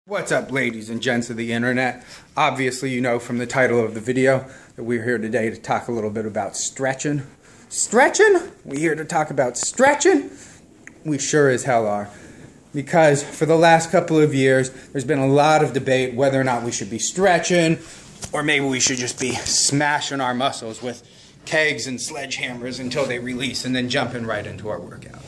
What's up, ladies and gents of the internet? Obviously, you know from the title of the video that we're here today to talk a little bit about stretching. Stretching? We're here to talk about stretching? We sure as hell are. Because for the last couple of years, there's been a lot of debate whether or not we should be stretching, or maybe we should just be smashing our muscles with kegs and sledgehammers until they release and then jumping right into our workout.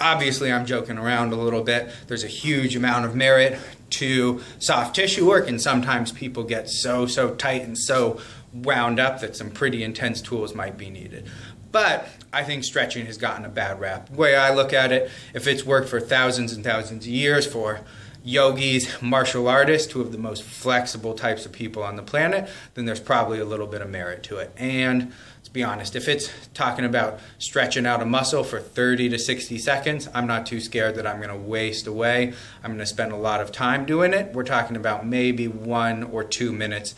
Obviously, I'm joking around a little bit. There's a huge amount of merit to soft tissue work, and sometimes people get so tight and so wound up that some pretty intense tools might be needed. But I think stretching has gotten a bad rap. The way I look at it, if it's worked for thousands and thousands of years for yogis, martial artists, two of the most flexible types of people on the planet, then there's probably a little bit of merit to it. And let's be honest, if it's talking about stretching out a muscle for 30 to 60 seconds, I'm not too scared that I'm going to waste away. I'm going to spend a lot of time doing it. We're talking about maybe 1 or 2 minutes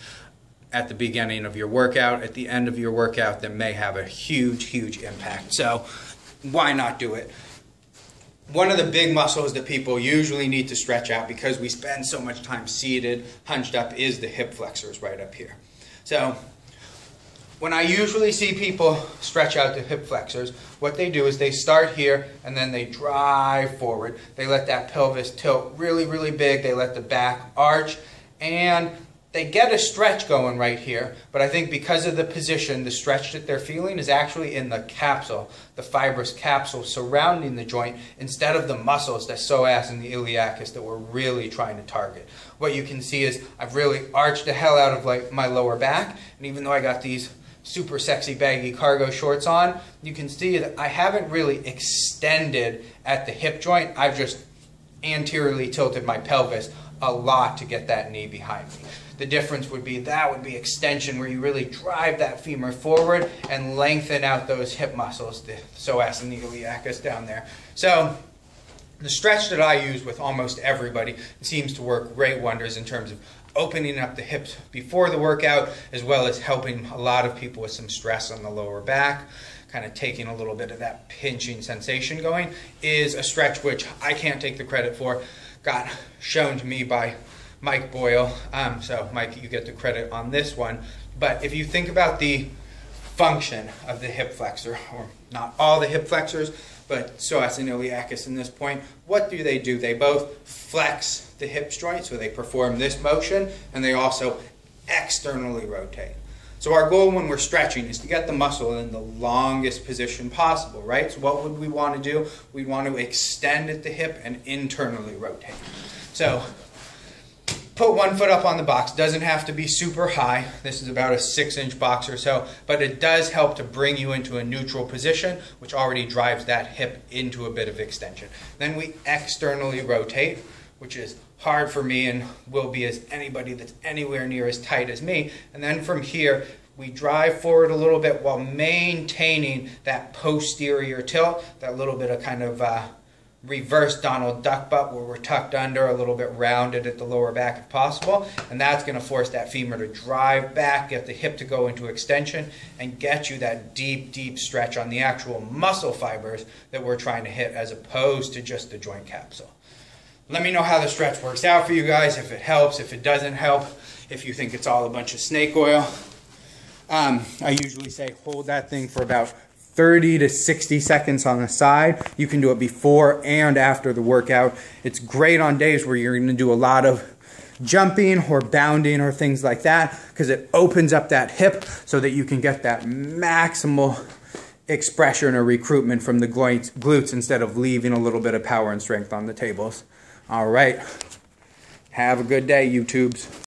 at the beginning of your workout, at the end of your workout, that may have a huge impact. So why not do it? One of the big muscles that people usually need to stretch out, because we spend so much time seated, hunched up, is the hip flexors right up here. So when I usually see people stretch out the hip flexors, what they do is they start here and then they drive forward. They let that pelvis tilt really big. They let the back arch, and they get a stretch going right here, but I think because of the position, the stretch that they're feeling is actually in the capsule, the fibrous capsule surrounding the joint, instead of the muscles, the psoas and the iliacus, that we're really trying to target. What you can see is I've really arched the hell out of my lower back, and even though I got these super sexy baggy cargo shorts on, you can see that I haven't really extended at the hip joint. I've just anteriorly tilted my pelvis a lot to get that knee behind me. The difference would be extension, where you really drive that femur forward and lengthen out those hip muscles, the psoas and the iliacus down there. So the stretch that I use with almost everybody seems to work great wonders in terms of opening up the hips before the workout, as well as helping a lot of people with some stress on the lower back, kind of taking a little bit of that pinching sensation going, is a stretch which I can't take the credit for. Got shown to me by Mike Boyle. So Mike, you get the credit on this one. But if you think about the function of the hip flexor, or not all the hip flexors, but psoas and iliacus in this point, what do? They both flex the hip joint, so they perform this motion, and they also externally rotate. So our goal when we're stretching is to get the muscle in the longest position possible, right? So what would we want to do? We'd want to extend at the hip and internally rotate. So put one foot up on the box. Doesn't have to be super high. This is about a 6-inch box or so, but it does help to bring you into a neutral position, which already drives that hip into a bit of extension. Then we externally rotate, which is hard for me and will be as anybody that's anywhere near as tight as me. And then from here, we drive forward a little bit while maintaining that posterior tilt, that little bit of kind of reverse Donald Duck butt, where we're tucked under, a little bit rounded at the lower back if possible. And that's going to force that femur to drive back, get the hip to go into extension, and get you that deep stretch on the actual muscle fibers that we're trying to hit, as opposed to just the joint capsule. Let me know how the stretch works out for you guys, if it helps, if it doesn't help, if you think it's all a bunch of snake oil. I usually say hold that thing for about 30 to 60 seconds on the side. You can do it before and after the workout. It's great on days where you're going to do a lot of jumping or bounding or things like that, because it opens up that hip so that you can get that maximal expression or recruitment from the glutes instead of leaving a little bit of power and strength on the tables. All right. Have a good day, YouTubes.